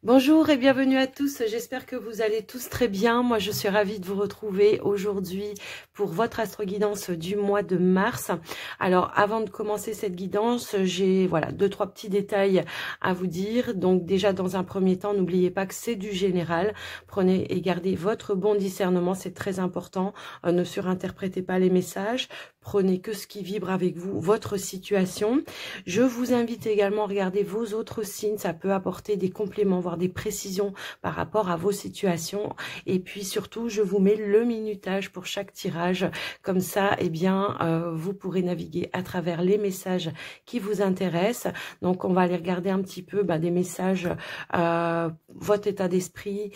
Bonjour et bienvenue à tous, j'espère que vous allez tous très bien. Moi je suis ravie de vous retrouver aujourd'hui pour votre astro-guidance du mois de mars. Alors avant de commencer cette guidance, j'ai deux, trois petits détails à vous dire. Donc déjà dans un premier temps, n'oubliez pas que c'est du général. Prenez et gardez votre bon discernement, c'est très important. Ne surinterprétez pas les messages. Prenez que ce qui vibre avec vous, votre situation. Je vous invite également à regarder vos autres signes, ça peut apporter des compléments, voire des précisions par rapport à vos situations. Et puis surtout, je vous mets le minutage pour chaque tirage. Comme ça, vous pourrez naviguer à travers les messages qui vous intéressent. Donc, on va aller regarder un petit peu des messages, votre état d'esprit,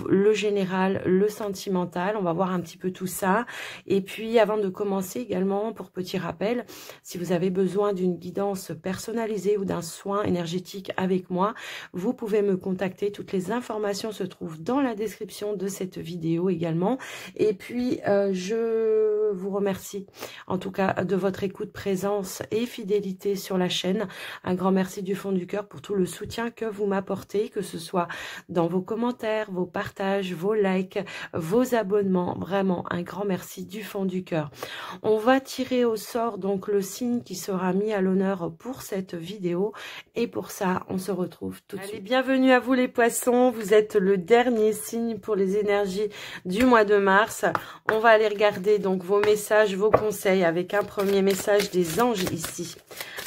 le général, le sentimental. On va voir un petit peu tout ça. Et puis, avant de commencer également, pour petit rappel, si vous avez besoin d'une guidance personnalisée ou d'un soin énergétique avec moi, vous pouvez me contacter. Toutes les informations se trouvent dans la description de cette vidéo également. Et puis, je vous remercie en tout cas de votre écoute, présence et fidélité sur la chaîne. Un grand merci du fond du cœur pour tout le soutien que vous m'apportez, que ce soit dans vos commentaires, vos partages, vos likes, vos abonnements. Vraiment, un grand merci du fond du cœur. On va tirer au sort donc le signe qui sera mis à l'honneur pour cette vidéo. Et pour ça, on se retrouve tout de suite. Bienvenue à vous les poissons, vous êtes le dernier signe pour les énergies du mois de mars. On va aller regarder donc vos messages, vos conseils avec un premier message des anges ici.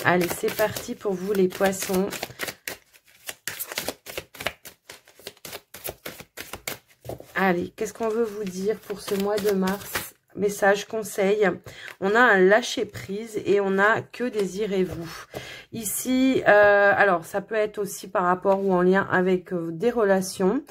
Allez, c'est parti pour vous les poissons. Allez, qu'est-ce qu'on veut vous dire pour ce mois de mars? Message, conseil, on a un lâcher prise et on a que désirez-vous. Ici, alors ça peut être aussi par rapport ou en lien avec des relations.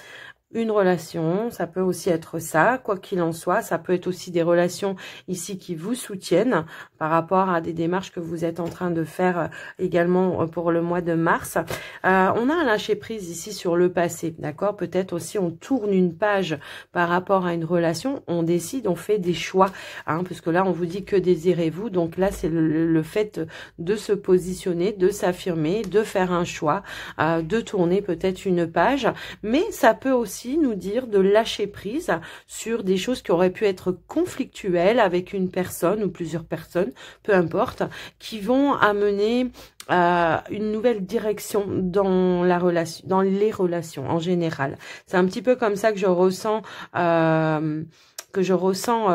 Une relation, ça peut aussi être ça, quoi qu'il en soit. Ça peut être aussi des relations ici qui vous soutiennent par rapport à des démarches que vous êtes en train de faire également pour le mois de mars. On a un lâcher prise ici sur le passé, d'accord? Peut-être aussi on tourne une page par rapport à une relation, on décide, on fait des choix, parce que là on vous dit que désirez-vous. Donc là c'est le fait de se positionner, de s'affirmer, de faire un choix, de tourner peut-être une page, mais ça peut aussi nous dire de lâcher prise sur des choses qui auraient pu être conflictuelles avec une personne ou plusieurs personnes, peu importe, qui vont amener une nouvelle direction dans la relation, dans les relations en général. C'est un petit peu comme ça que je ressens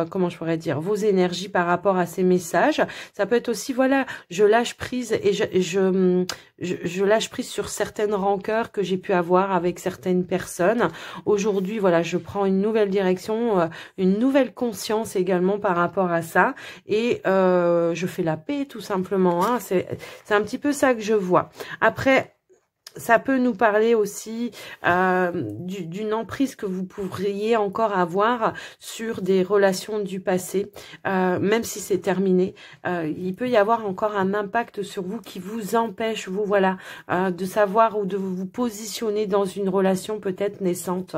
comment je pourrais dire, vos énergies par rapport à ces messages. Ça peut être aussi, voilà, je lâche prise et je lâche prise sur certaines rancœurs que j'ai pu avoir avec certaines personnes. Aujourd'hui, voilà, je prends une nouvelle direction, une nouvelle conscience également par rapport à ça. Et je fais la paix tout simplement. C'est un petit peu ça que je vois. Après, ça peut nous parler aussi d'une emprise que vous pourriez encore avoir sur des relations du passé, même si c'est terminé. Il peut y avoir encore un impact sur vous qui vous empêche, vous, voilà, de savoir ou de vous positionner dans une relation peut-être naissante.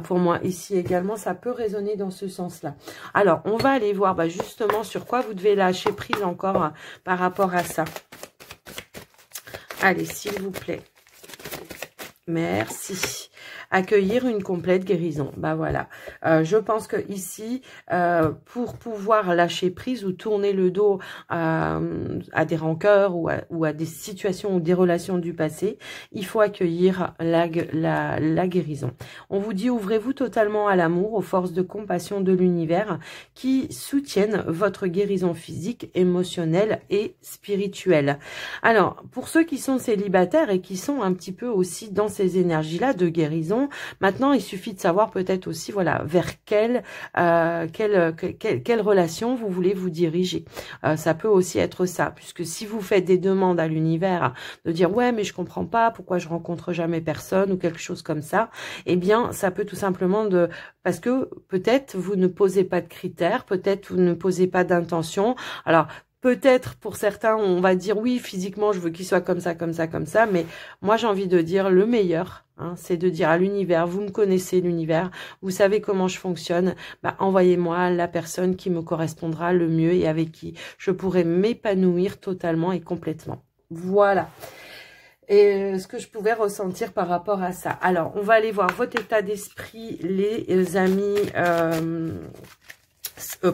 Pour moi, ici également, ça peut résonner dans ce sens-là. Alors, on va aller voir justement sur quoi vous devez lâcher prise encore par rapport à ça. Allez, s'il vous plaît. Merci. Accueillir une complète guérison. Voilà. Je pense que ici, pour pouvoir lâcher prise ou tourner le dos à des rancœurs ou à des situations ou des relations du passé, il faut accueillir la guérison. On vous dit, ouvrez-vous totalement à l'amour, aux forces de compassion de l'univers qui soutiennent votre guérison physique, émotionnelle et spirituelle. Alors, pour ceux qui sont célibataires et qui sont un petit peu aussi dans ces énergies-là de guérison, maintenant, il suffit de savoir peut-être aussi, voilà, vers quelle relation vous voulez vous diriger. Ça peut aussi être ça, puisque si vous faites des demandes à l'univers, de dire, ouais, mais je comprends pas, pourquoi je rencontre jamais personne, ou quelque chose comme ça, eh bien, ça peut tout simplement parce que peut-être vous ne posez pas de critères, peut-être vous ne posez pas d'intention. Alors, peut-être pour certains, on va dire oui, physiquement, je veux qu'il soit comme ça, comme ça, comme ça. Mais moi, j'ai envie de dire le meilleur, c'est de dire à l'univers, vous me connaissez l'univers, vous savez comment je fonctionne, envoyez-moi la personne qui me correspondra le mieux et avec qui je pourrai m'épanouir totalement et complètement. Voilà. et ce que je pouvais ressentir par rapport à ça. Alors, on va aller voir votre état d'esprit, les amis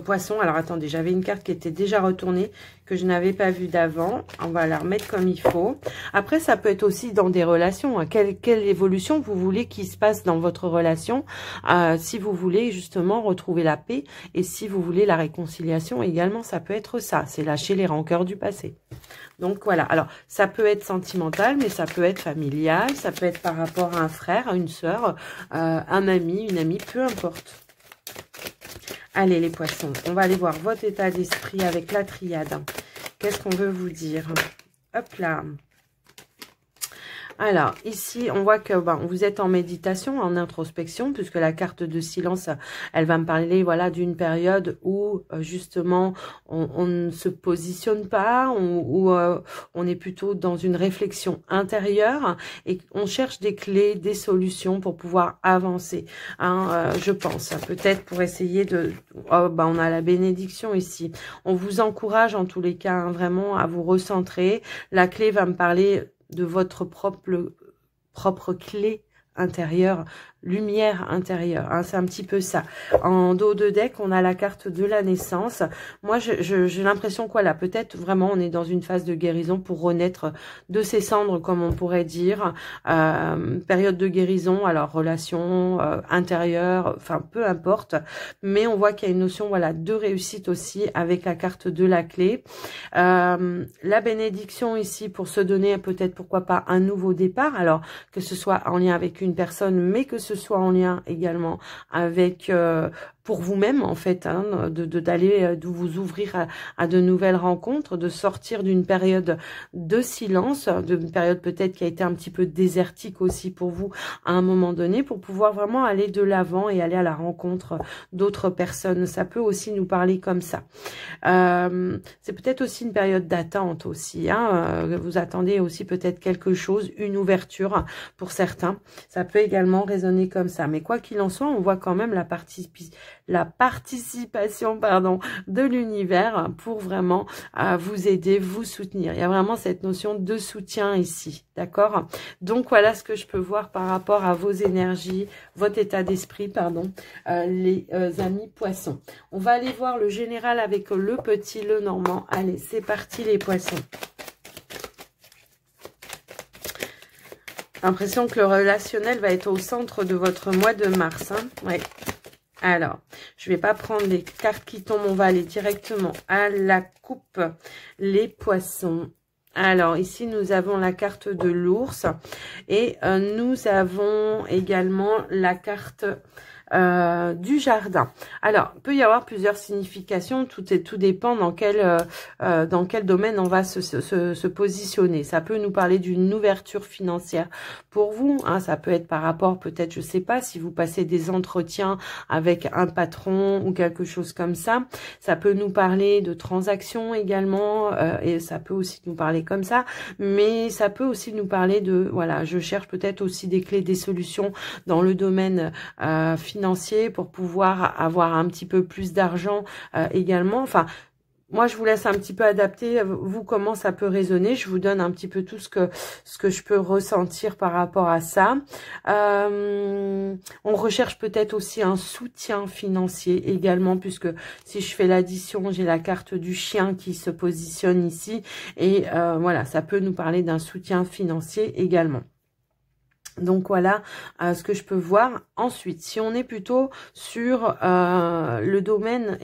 poissons. Alors, attendez, j'avais une carte qui était déjà retournée, que je n'avais pas vue d'avant. On va la remettre comme il faut. Après, ça peut être aussi dans des relations. Hein. Quelle évolution vous voulez qu'il se passe dans votre relation, si vous voulez justement retrouver la paix et si vous voulez la réconciliation également, ça peut être ça. C'est lâcher les rancœurs du passé. Donc voilà, alors ça peut être sentimental, mais ça peut être familial, ça peut être par rapport à un frère, à une sœur, un ami, une amie, peu importe. Allez les poissons, on va aller voir votre état d'esprit avec la triade. Qu'est-ce qu'on veut vous dire? Hop là. Alors, ici, on voit que vous êtes en méditation, en introspection, puisque la carte de silence, elle va me parler voilà, d'une période où, justement, on ne se positionne pas, où on est plutôt dans une réflexion intérieure et on cherche des clés, des solutions pour pouvoir avancer, hein, je pense. Peut-être pour essayer de... on a la bénédiction ici. On vous encourage, en tous les cas, hein, vraiment à vous recentrer. La clé va me parler de votre propre clé intérieure, lumière intérieure, hein, c'est un petit peu ça. En dos de deck, on a la carte de la naissance. Moi, j'ai l'impression quoi là, peut-être vraiment on est dans une phase de guérison pour renaître de ses cendres, comme on pourrait dire. Période de guérison, alors relation intérieure, enfin peu importe. Mais on voit qu'il y a une notion voilà de réussite aussi avec la carte de la clé. La bénédiction ici pour se donner peut-être pourquoi pas un nouveau départ. Alors que ce soit en lien avec une personne, mais que ce soit en lien également avec pour vous-même en fait, hein, de vous ouvrir à de nouvelles rencontres, de sortir d'une période de silence, d'une période peut-être qui a été un petit peu désertique aussi pour vous à un moment donné, pour pouvoir vraiment aller de l'avant et aller à la rencontre d'autres personnes. Ça peut aussi nous parler comme ça. C'est peut-être aussi une période d'attente aussi, hein, vous attendez aussi peut-être quelque chose, une ouverture pour certains. Ça peut également résonner comme ça. Mais quoi qu'il en soit, on voit quand même la participation de l'univers pour vraiment vous aider, vous soutenir. Il y a vraiment cette notion de soutien ici, d'accord? Donc voilà ce que je peux voir par rapport à vos énergies, votre état d'esprit, les amis poissons. On va aller voir le général avec le petit, le normand. Allez, c'est parti les poissons. L'impression que le relationnel va être au centre de votre mois de mars. Hein, ouais. Alors, je ne vais pas prendre les cartes qui tombent. On va aller directement à la coupe. Les poissons. Alors, ici, nous avons la carte de l'ours. Et nous avons également la carte... du jardin. Alors, il peut y avoir plusieurs significations, tout dépend dans quel domaine on va se positionner. Ça peut nous parler d'une ouverture financière pour vous, hein, ça peut être par rapport, peut-être, je sais pas, si vous passez des entretiens avec un patron ou quelque chose comme ça. Ça peut nous parler de transactions également, et ça peut aussi nous parler comme ça, mais ça peut aussi nous parler de, voilà, je cherche peut-être aussi des clés, des solutions dans le domaine financier pour pouvoir avoir un petit peu plus d'argent également. Enfin, moi, je vous laisse un petit peu adapter, vous, comment ça peut résonner. Je vous donne un petit peu tout ce que je peux ressentir par rapport à ça. On recherche peut-être aussi un soutien financier également, puisque si je fais l'addition, j'ai la carte du chien qui se positionne ici. Et voilà, ça peut nous parler d'un soutien financier également. Donc voilà ce que je peux voir. Ensuite, si on est plutôt sur le domaine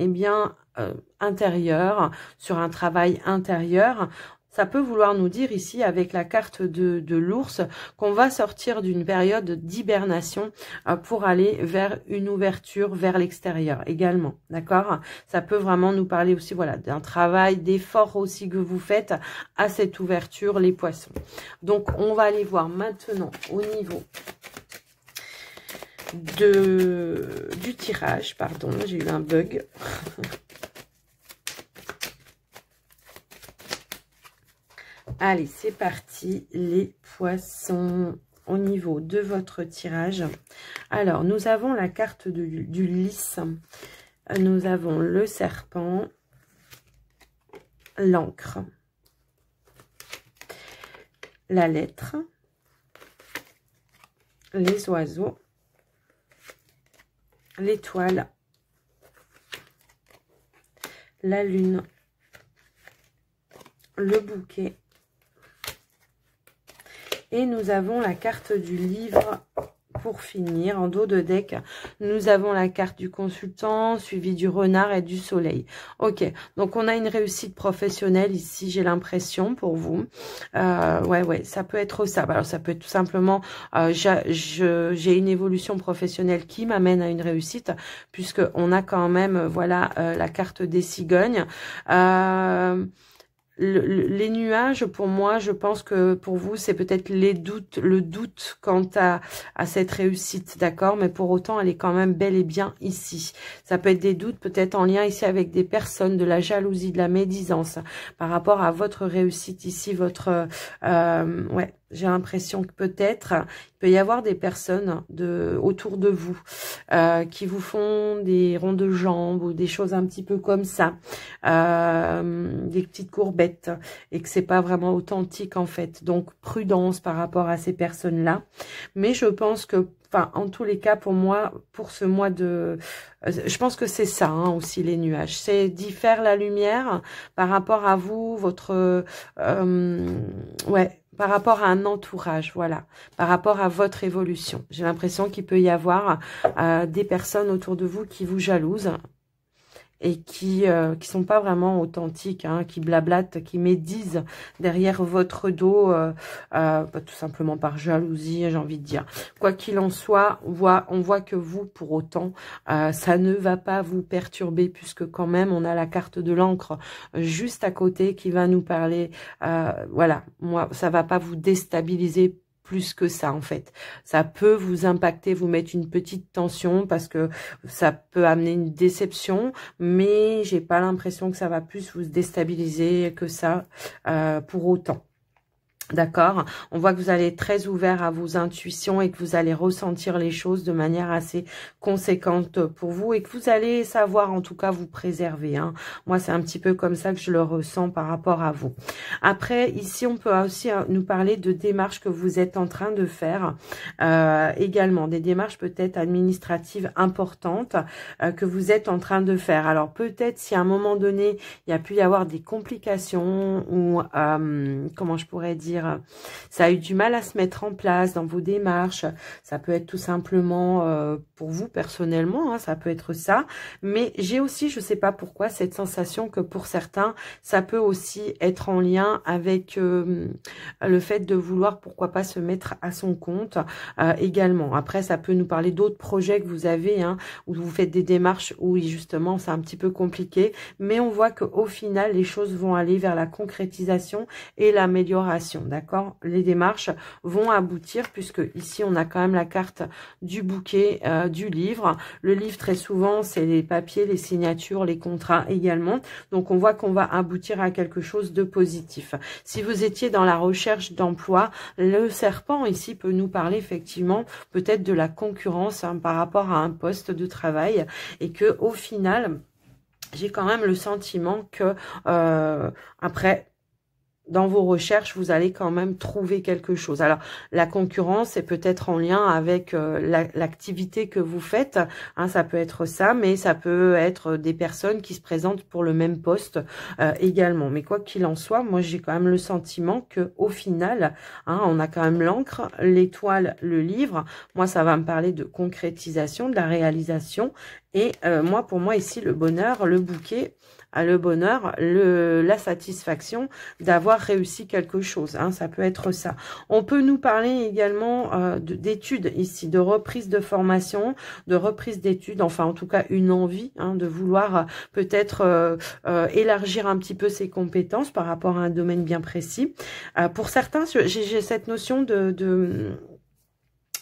intérieur, sur un travail intérieur, ça peut vouloir nous dire ici avec la carte de l'ours qu'on va sortir d'une période d'hibernation pour aller vers une ouverture vers l'extérieur également, d'accord? Ça peut vraiment nous parler aussi voilà d'un travail, d'effort aussi que vous faites à cette ouverture les poissons. Donc on va aller voir maintenant au niveau du tirage, pardon, j'ai eu un bug. Allez, c'est parti, les poissons, au niveau de votre tirage. Alors, nous avons la carte du lys, nous avons le serpent, l'encre, la lettre les oiseaux, l'étoile, la lune, le bouquet. Et nous avons la carte du livre pour finir. En dos de deck, nous avons la carte du consultant, suivi du renard et du soleil. Ok, donc on a une réussite professionnelle ici, j'ai l'impression, pour vous. Ouais, ça peut être ça. Alors ça peut être tout simplement, j'ai une évolution professionnelle qui m'amène à une réussite, puisque on a quand même, voilà, la carte des cigognes. Les nuages, pour moi, je pense que pour vous, c'est peut-être le doute quant à cette réussite, d'accord? Mais pour autant, elle est quand même bel et bien ici. Ça peut être des doutes peut-être en lien ici avec des personnes, de la jalousie, de la médisance par rapport à votre réussite ici, votre... ouais, j'ai l'impression que peut-être il peut y avoir des personnes autour de vous qui vous font des ronds de jambes ou des choses un petit peu comme ça, des petites courbettes, et que c'est pas vraiment authentique en fait. Donc prudence par rapport à ces personnes-là. Mais je pense que, enfin, en tous les cas, pour moi, pour ce mois de... je pense que c'est ça hein, aussi les nuages. C'est d'y faire la lumière par rapport à vous, votre... ouais, par rapport à un entourage, voilà, par rapport à votre évolution. J'ai l'impression qu'il peut y avoir des personnes autour de vous qui vous jalousent et qui sont pas vraiment authentiques, hein, qui blablatent, qui médisent derrière votre dos, tout simplement par jalousie, j'ai envie de dire. Quoi qu'il en soit, on voit que vous, pour autant, ça ne va pas vous perturber, puisque quand même, on a la carte de l'encre juste à côté qui va nous parler. Voilà, moi, ça va pas vous déstabiliser plus que ça en fait. Ça peut vous impacter, vous mettre une petite tension parce que ça peut amener une déception, mais j'ai pas l'impression que ça va plus vous déstabiliser que ça pour autant. D'accord, on voit que vous allez être très ouvert à vos intuitions et que vous allez ressentir les choses de manière assez conséquente pour vous et que vous allez savoir en tout cas vous préserver. Hein. Moi, c'est un petit peu comme ça que je le ressens par rapport à vous. Après, ici, on peut aussi nous parler de démarches que vous êtes en train de faire également. Des démarches peut-être administratives importantes que vous êtes en train de faire. Alors peut-être si à un moment donné, il y a pu y avoir des complications ou comment je pourrais dire, ça a eu du mal à se mettre en place dans vos démarches. Ça peut être tout simplement pour vous personnellement, hein, ça peut être ça. Mais j'ai aussi, je ne sais pas pourquoi, cette sensation que pour certains, ça peut aussi être en lien avec le fait de vouloir, pourquoi pas, se mettre à son compte également. Après, ça peut nous parler d'autres projets que vous avez, hein, où vous faites des démarches où justement c'est un petit peu compliqué. Mais on voit qu'au final, les choses vont aller vers la concrétisation et l'amélioration. D'accord, les démarches vont aboutir puisque ici on a quand même la carte du bouquet, du livre. Le livre très souvent c'est les papiers, les signatures, les contrats également. Donc on voit qu'on va aboutir à quelque chose de positif. Si vous étiez dans la recherche d'emploi, le serpent ici peut nous parler effectivement peut-être de la concurrence hein, par rapport à un poste de travail et que au final j'ai quand même le sentiment que après dans vos recherches, vous allez quand même trouver quelque chose. Alors, la concurrence est peut-être en lien avec l'activité que vous faites. Hein, ça peut être ça, mais ça peut être des personnes qui se présentent pour le même poste également. Mais quoi qu'il en soit, moi, j'ai quand même le sentiment que au final, hein, on a quand même l'encre, l'étoile, le livre. Moi, ça va me parler de concrétisation, de la réalisation. Et moi, pour moi, ici, le bonheur, le bouquet, le bonheur, la satisfaction d'avoir réussi quelque chose. Hein, ça peut être ça. On peut nous parler également d'études ici, de reprise de formation, de reprise d'études, enfin en tout cas une envie hein, de vouloir peut-être élargir un petit peu ses compétences par rapport à un domaine bien précis. Pour certains, j'ai cette notion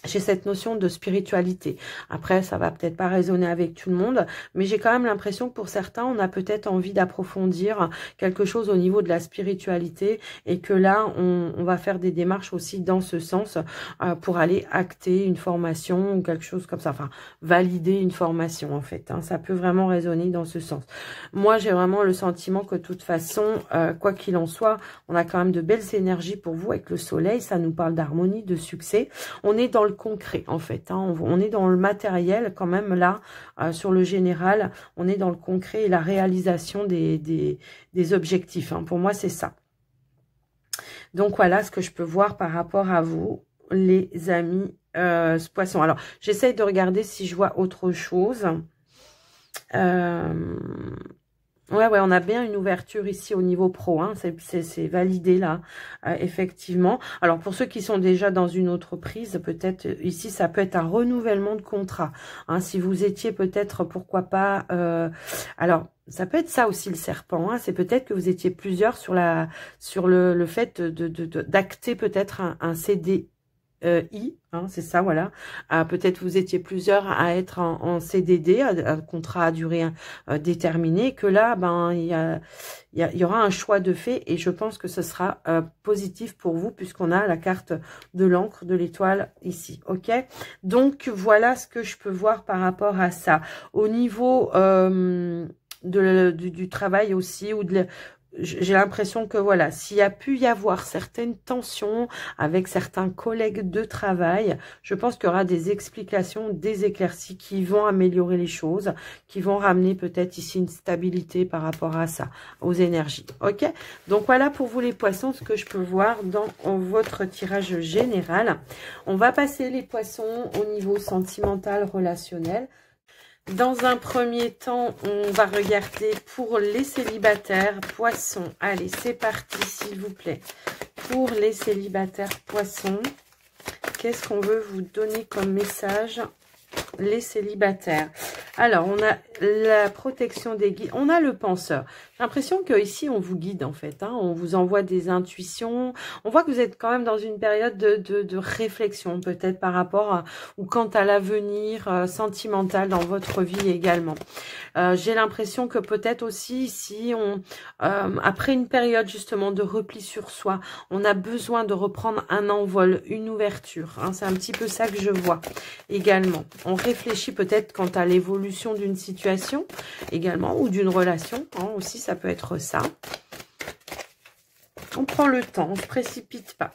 j'ai cette notion de spiritualité. Après, ça va peut-être pas résonner avec tout le monde, mais j'ai quand même l'impression que pour certains, on a peut-être envie d'approfondir quelque chose au niveau de la spiritualité et que là, on va faire des démarches aussi dans ce sens pour aller acter une formation ou quelque chose comme ça. Enfin, valider une formation en fait. Hein. Ça peut vraiment résonner dans ce sens. Moi, j'ai vraiment le sentiment que de toute façon, quoi qu'il en soit, on a quand même de belles énergies pour vous avec le soleil. Ça nous parle d'harmonie, de succès. On est dans le le concret en fait. Hein. On est dans le matériel quand même là, sur le général. On est dans le concret et la réalisation des objectifs. Hein. Pour moi, c'est ça. Donc voilà ce que je peux voir par rapport à vous, les amis ce poisson. Alors, j'essaye de regarder si je vois autre chose. Ouais, on a bien une ouverture ici au niveau pro, hein, c'est validé là, effectivement. Alors, pour ceux qui sont déjà dans une autre prise, peut-être ici, ça peut être un renouvellement de contrat. Hein, si vous étiez peut-être, pourquoi pas... alors, ça peut être ça aussi le serpent, hein, c'est peut-être que vous étiez plusieurs sur le fait d'acter peut-être un CDI, hein, c'est ça, voilà. Peut-être vous étiez plusieurs à être en CDD, un contrat à durée déterminée, que là, ben, il y aura un choix de fait et je pense que ce sera positif pour vous puisqu'on a la carte de l'encre, de l'étoile ici, ok? Donc, voilà ce que je peux voir par rapport à ça. Au niveau du travail aussi, ou de j'ai l'impression que voilà, s'il y a pu y avoir certaines tensions avec certains collègues de travail, je pense qu'il y aura des explications, des éclaircies qui vont améliorer les choses, qui vont ramener peut-être ici une stabilité par rapport à ça, aux énergies. Ok? Donc voilà pour vous les poissons, ce que je peux voir dans votre tirage général. On va passer les poissons au niveau sentimental, relationnel. Dans un premier temps, on va regarder pour les célibataires poissons. Allez, c'est parti, s'il vous plaît. Pour les célibataires poissons, qu'est-ce qu'on veut vous donner comme message, les célibataires? Alors, on a la protection des guides, on a le penseur. J'ai l'impression que ici on vous guide en fait, hein, on vous envoie des intuitions. On voit que vous êtes quand même dans une période de réflexion, peut-être par rapport à, ou quant à l'avenir sentimental dans votre vie également. J'ai l'impression que peut-être aussi ici, après une période justement de repli sur soi, on a besoin de reprendre un envol, une ouverture. Hein, c'est un petit peu ça que je vois également. On réfléchit peut-être quant à l'évolution d'une situation également, ou d'une relation, hein, aussi ça peut être ça. On prend le temps, on ne se précipite pas.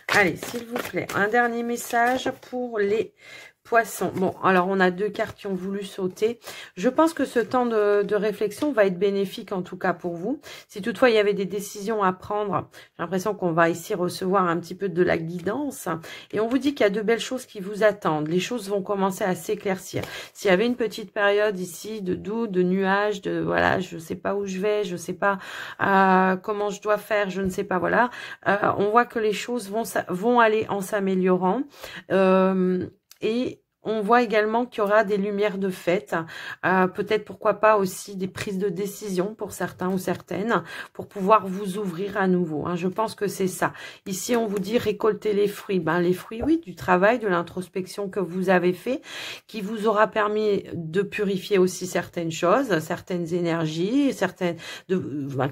Allez, s'il vous plaît, un dernier message pour les poissons. Bon, alors on a deux cartes qui ont voulu sauter. Je pense que ce temps de réflexion va être bénéfique en tout cas pour vous. Si toutefois il y avait des décisions à prendre, j'ai l'impression qu'on va ici recevoir un petit peu de la guidance. Et on vous dit qu'il y a de belles choses qui vous attendent. Les choses vont commencer à s'éclaircir. S'il y avait une petite période ici de doute, de nuages, de voilà, je ne sais pas où je vais, je ne sais pas comment je dois faire, je ne sais pas, voilà. On voit que les choses vont aller en s'améliorant. Et on voit également qu'il y aura des lumières de fête, peut-être pourquoi pas aussi des prises de décision pour certains ou certaines, pour pouvoir vous ouvrir à nouveau. Hein. Je pense que c'est ça. Ici, on vous dit récolter les fruits. Ben, les fruits, oui, du travail, de l'introspection que vous avez fait, qui vous aura permis de purifier aussi certaines choses, certaines énergies,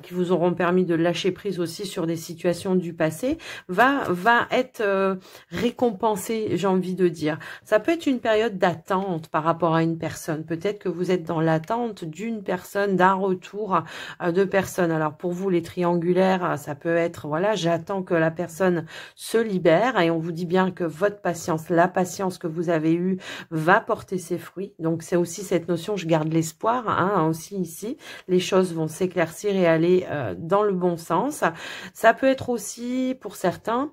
qui vous auront permis de lâcher prise aussi sur des situations du passé, va être récompensé, j'ai envie de dire. Ça peut être une période d'attente par rapport à une personne. Peut-être que vous êtes dans l'attente d'une personne, d'un retour de personne. Alors pour vous, les triangulaires, ça peut être, voilà, j'attends que la personne se libère et on vous dit bien que votre patience, la patience que vous avez eue va porter ses fruits. Donc c'est aussi cette notion, je garde l'espoir, hein, aussi ici. Les choses vont s'éclaircir et aller dans le bon sens. Ça peut être aussi pour certains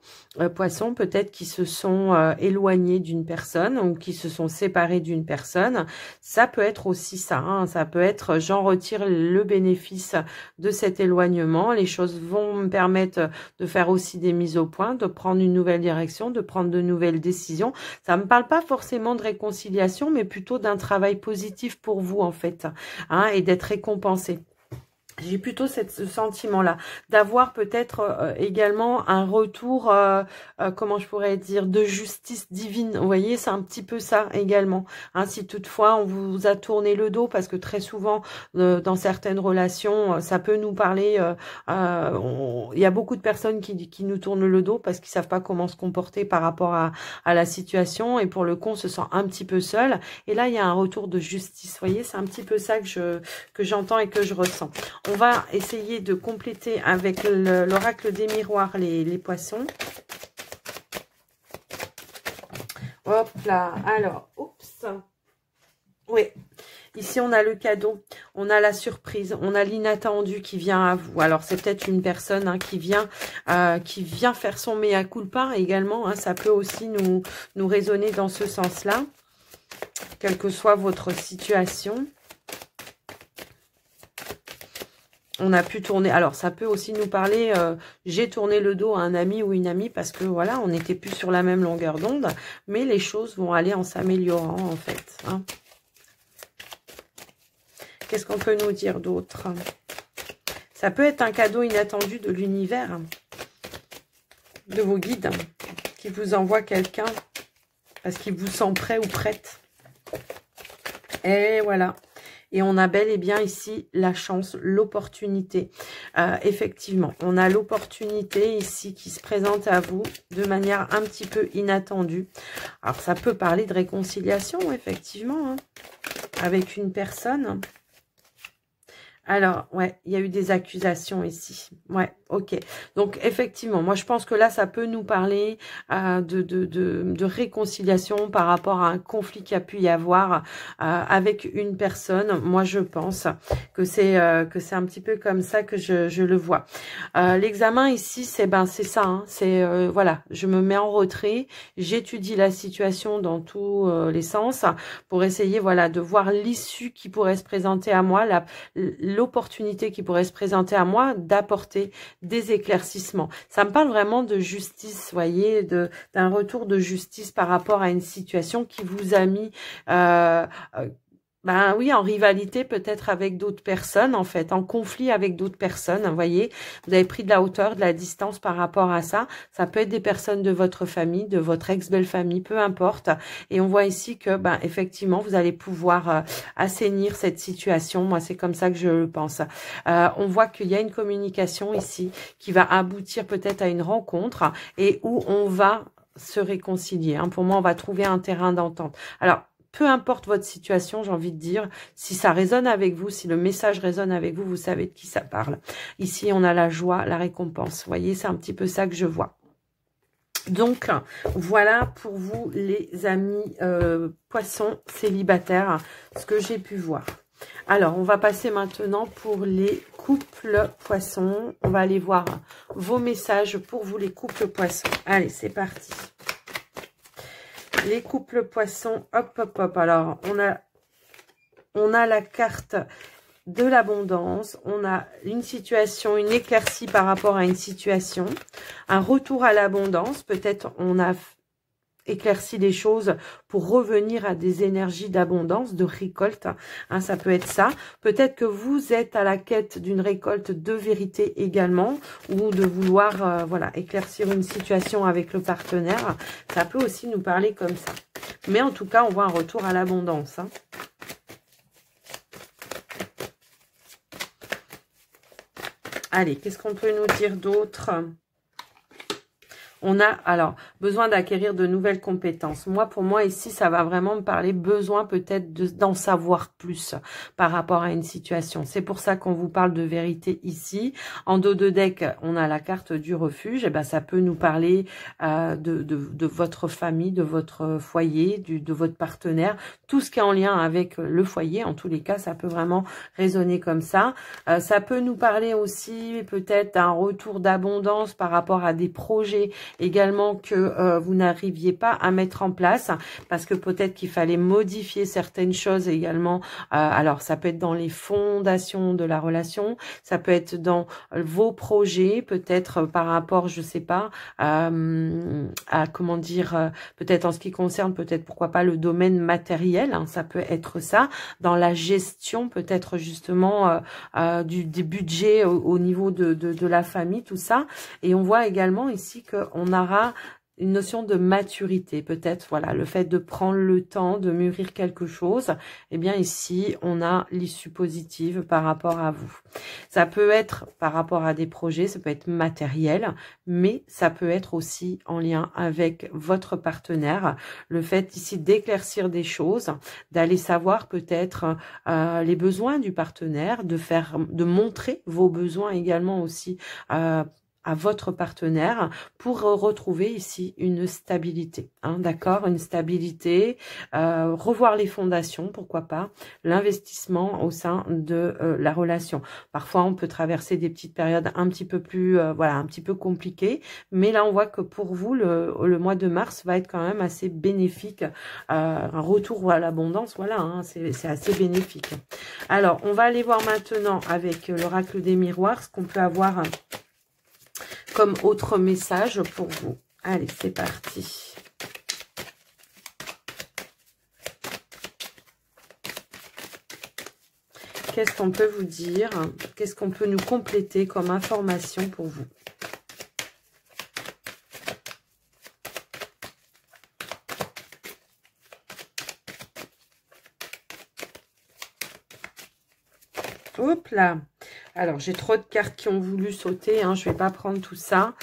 poissons, peut-être qui se sont éloignés d'une personne ou qui se sont séparés d'une personne. Ça peut être aussi ça, hein. Ça peut être j'en retire le bénéfice de cet éloignement. Les choses vont me permettre de faire aussi des mises au point, de prendre une nouvelle direction, de prendre de nouvelles décisions. Ça ne me parle pas forcément de réconciliation, mais plutôt d'un travail positif pour vous en fait, hein, et d'être récompensé. J'ai plutôt ce sentiment-là, d'avoir peut-être également un retour, comment je pourrais dire, de justice divine. Vous voyez, c'est un petit peu ça également. Hein, si toutefois on vous a tourné le dos, parce que très souvent, dans certaines relations, ça peut nous parler, il y a beaucoup de personnes qui nous tournent le dos parce qu'ils savent pas comment se comporter par rapport à la situation. Et pour le coup, on se sent un petit peu seul. Et là, il y a un retour de justice. Vous voyez, c'est un petit peu ça que j'entends et que je ressens. On va essayer de compléter avec l'oracle des miroirs les poissons. Hop là, alors, oups. Oui, ici on a le cadeau, on a la surprise, on a l'inattendu qui vient à vous. Alors c'est peut-être une personne hein, qui vient faire son mea culpa également. Hein, ça peut aussi nous résonner dans ce sens-là, quelle que soit votre situation. On a pu tourner, alors ça peut aussi nous parler, j'ai tourné le dos à un ami ou une amie parce que voilà, on n'était plus sur la même longueur d'onde, mais les choses vont aller en s'améliorant en fait. Hein. Qu'est-ce qu'on peut nous dire d'autre? Ça peut être un cadeau inattendu de l'univers, de vos guides, qui vous envoie quelqu'un parce qu'il vous sent prêt ou prête. Et voilà. Et on a bel et bien ici la chance, l'opportunité. Effectivement, on a l'opportunité ici qui se présente à vous de manière un petit peu inattendue. Alors, ça peut parler de réconciliation, effectivement, hein, avec une personne. Alors, ouais, il y a eu des accusations ici. Ouais, ok. Donc, effectivement, moi, je pense que là, ça peut nous parler de réconciliation par rapport à un conflit qu'il y a pu y avoir avec une personne. Moi, je pense que c'est un petit peu comme ça que je le vois. L'examen ici, c'est ça. Hein, c'est, voilà, je me mets en retrait, j'étudie la situation dans tous les sens pour essayer, voilà, de voir l'issue qui pourrait se présenter à moi, l'opportunité qui pourrait se présenter à moi d'apporter des éclaircissements. Ça me parle vraiment de justice, voyez, d'un retour de justice par rapport à une situation qui vous a mis ben oui, en rivalité peut-être avec d'autres personnes, en fait, en conflit avec d'autres personnes, vous voyez. Vous avez pris de la hauteur, de la distance par rapport à ça. Ça peut être des personnes de votre famille, de votre ex-belle-famille, peu importe. Et on voit ici que, ben, effectivement, vous allez pouvoir assainir cette situation. Moi, c'est comme ça que je le pense. On voit qu'il y a une communication ici qui va aboutir peut-être à une rencontre et où on va se réconcilier. Hein. Pour moi, on va trouver un terrain d'entente. Alors, peu importe votre situation, j'ai envie de dire, si ça résonne avec vous, si le message résonne avec vous, vous savez de qui ça parle. Ici, on a la joie, la récompense. Vous voyez, c'est un petit peu ça que je vois. Donc, voilà pour vous, les amis poissons célibataires, ce que j'ai pu voir. Alors, on va passer maintenant pour les couples poissons. On va aller voir vos messages pour vous, les couples poissons. Allez, c'est parti. Les couples poissons, hop, hop, hop. Alors, on a la carte de l'abondance. On a une situation, une éclaircie par rapport à une situation. Un retour à l'abondance. Peut-être on a éclairci les choses pour revenir à des énergies d'abondance, de récolte. Hein, ça peut être ça. Peut-être que vous êtes à la quête d'une récolte de vérité également, ou de vouloir voilà, éclaircir une situation avec le partenaire. Ça peut aussi nous parler comme ça. Mais en tout cas, on voit un retour à l'abondance. Hein. Allez, qu'est-ce qu'on peut nous dire d'autre ? On a, alors, besoin d'acquérir de nouvelles compétences. Moi, pour moi, ici, ça va vraiment me parler besoin peut-être d'en savoir plus par rapport à une situation. C'est pour ça qu'on vous parle de vérité ici. En dos de deck, on a la carte du refuge. Et ben, ça peut nous parler de votre famille, de votre foyer, de votre partenaire. Tout ce qui est en lien avec le foyer. En tous les cas, ça peut vraiment résonner comme ça. Ça peut nous parler aussi peut-être d'un retour d'abondance par rapport à des projets également que vous n'arriviez pas à mettre en place parce que peut-être qu'il fallait modifier certaines choses également. Alors, ça peut être dans les fondations de la relation, ça peut être dans vos projets, peut-être par rapport, je sais pas, à comment dire, peut-être en ce qui concerne, peut-être pourquoi pas le domaine matériel, hein, ça peut être ça, dans la gestion peut-être justement des budgets au niveau de la famille, tout ça. Et on voit également ici qu'on aura une notion de maturité, peut-être, voilà, le fait de prendre le temps de mûrir quelque chose, eh bien ici, on a l'issue positive par rapport à vous. Ça peut être par rapport à des projets, ça peut être matériel, mais ça peut être aussi en lien avec votre partenaire. Le fait ici d'éclaircir des choses, d'aller savoir peut-être les besoins du partenaire, de montrer vos besoins également aussi à votre partenaire pour retrouver ici une stabilité, hein, d'accord, une stabilité, revoir les fondations, pourquoi pas, l'investissement au sein de la relation. Parfois, on peut traverser des petites périodes un petit peu plus, voilà, un petit peu compliquées, mais là, on voit que pour vous, le mois de mars va être quand même assez bénéfique, un retour à l'abondance, voilà, hein, c'est assez bénéfique. Alors, on va aller voir maintenant avec l'oracle des miroirs, ce qu'on peut avoir comme autre message pour vous. Allez, c'est parti. Qu'est-ce qu'on peut vous dire? Qu'est-ce qu'on peut nous compléter comme information pour vous? Hop là. Alors, j'ai trop de cartes qui ont voulu sauter, hein, je ne vais pas prendre tout ça.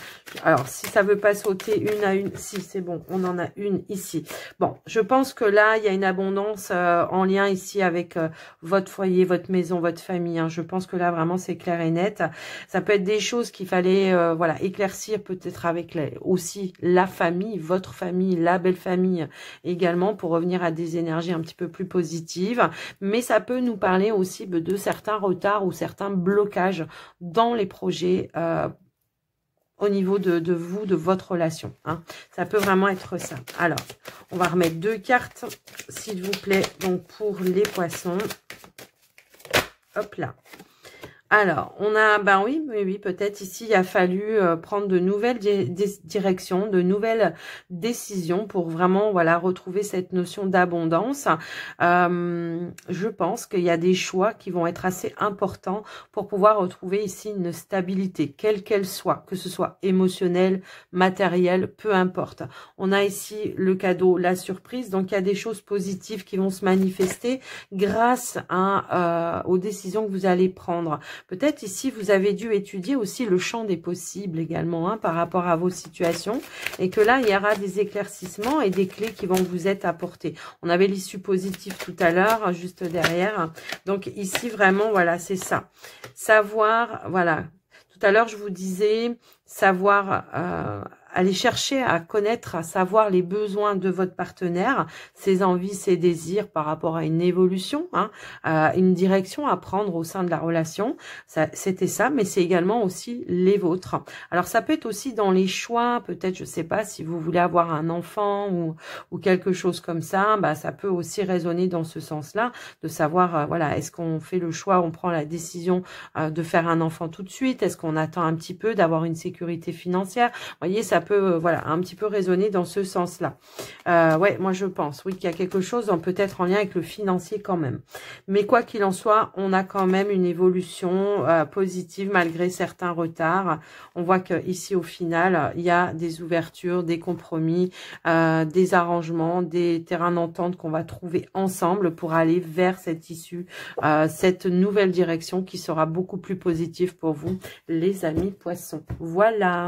Alors, si ça ne veut pas sauter une à une, si, c'est bon, on en a une ici. Bon, je pense que là, il y a une abondance en lien ici avec votre foyer, votre maison, votre famille. Hein. Je pense que là, vraiment, c'est clair et net. Ça peut être des choses qu'il fallait voilà, éclaircir peut-être avec aussi la famille, votre famille, la belle famille également, pour revenir à des énergies un petit peu plus positives. Mais ça peut nous parler aussi de certains retards ou certains blocages dans les projets au niveau de vous, de votre relation. Hein. Ça peut vraiment être ça. Alors, on va remettre 2 cartes, s'il vous plaît, donc pour les poissons. Hop là. Alors, on a, ben oui, peut-être ici, il a fallu prendre de nouvelles directions, de nouvelles décisions pour vraiment, voilà, retrouver cette notion d'abondance. Je pense qu'il y a des choix qui vont être assez importants pour pouvoir retrouver ici une stabilité, quelle qu'elle soit, que ce soit émotionnelle, matérielle, peu importe. On a ici le cadeau, la surprise, donc il y a des choses positives qui vont se manifester grâce aux décisions que vous allez prendre. Peut-être ici, vous avez dû étudier aussi le champ des possibles également hein, par rapport à vos situations et que là, il y aura des éclaircissements et des clés qui vont vous être apportées. On avait l'issue positive tout à l'heure, juste derrière. Donc ici, vraiment, voilà, c'est ça. Savoir, voilà. Tout à l'heure, je vous disais, savoir aller chercher à connaître, à savoir les besoins de votre partenaire, ses envies, ses désirs par rapport à une évolution, hein, une direction à prendre au sein de la relation. C'était ça, mais c'est également aussi les vôtres. Alors, ça peut être aussi dans les choix, peut-être, je sais pas, si vous voulez avoir un enfant ou quelque chose comme ça, bah, ça peut aussi résonner dans ce sens-là, de savoir, voilà, est-ce qu'on fait le choix, on prend la décision de faire un enfant tout de suite, est-ce qu'on attend un petit peu d'avoir une sécurité financière? Vous voyez, ça peut, voilà, un petit peu résonner dans ce sens-là. Ouais, moi je pense, oui, qu'il y a quelque chose peut-être en lien avec le financier quand même. Mais quoi qu'il en soit, on a quand même une évolution positive malgré certains retards. On voit que ici au final, il y a des ouvertures, des compromis, des arrangements, des terrains d'entente qu'on va trouver ensemble pour aller vers cette issue, cette nouvelle direction qui sera beaucoup plus positive pour vous, les amis poissons. Voilà.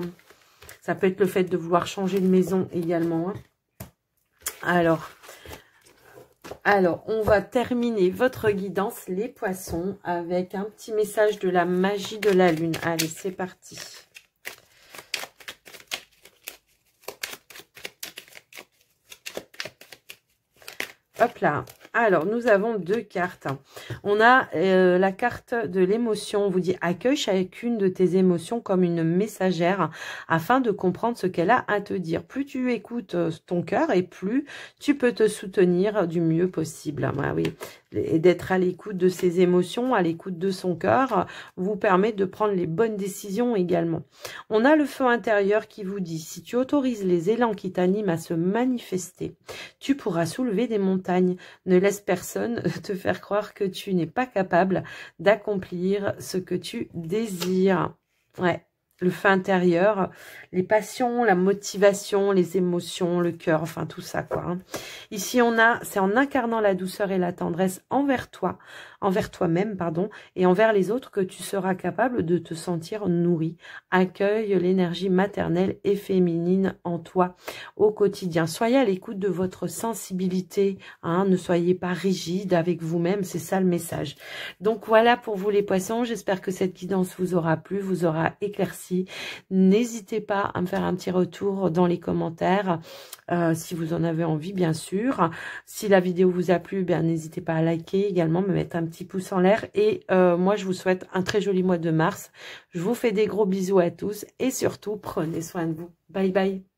Ça peut être le fait de vouloir changer de maison également. Hein. Alors, on va terminer votre guidance, les poissons, avec un petit message de la magie de la lune. Allez, c'est parti. Hop là. Alors, nous avons 2 cartes. On a la carte de l'émotion. On vous dit « Accueille chacune de tes émotions comme une messagère afin de comprendre ce qu'elle a à te dire. » Plus tu écoutes ton cœur et plus tu peux te soutenir du mieux possible. Ah, oui. Et d'être à l'écoute de ses émotions, à l'écoute de son cœur, vous permet de prendre les bonnes décisions également. On a le feu intérieur qui vous dit « Si tu autorises les élans qui t'animent à se manifester, tu pourras soulever des montagnes. Ne laisse personne te faire croire que tu n'es pas capable d'accomplir ce que tu désires. » Ouais. le feu intérieur, les passions, la motivation, les émotions, le cœur, enfin tout ça quoi. Hein. Ici c'est en incarnant la douceur et la tendresse envers toi, envers toi-même pardon, et envers les autres que tu seras capable de te sentir nourri. Accueille l'énergie maternelle et féminine en toi au quotidien. Soyez à l'écoute de votre sensibilité, hein, ne soyez pas rigide avec vous-même, c'est ça le message. Donc voilà pour vous les poissons, j'espère que cette guidance vous aura plu, vous aura éclairci. N'hésitez pas à me faire un petit retour dans les commentaires si vous en avez envie, bien sûr. Si la vidéo vous a plu, bien n'hésitez pas à liker également, me mettre un petit pouce en l'air. Et moi, je vous souhaite un très joli mois de mars. Je vous fais des gros bisous à tous et surtout, prenez soin de vous. Bye bye.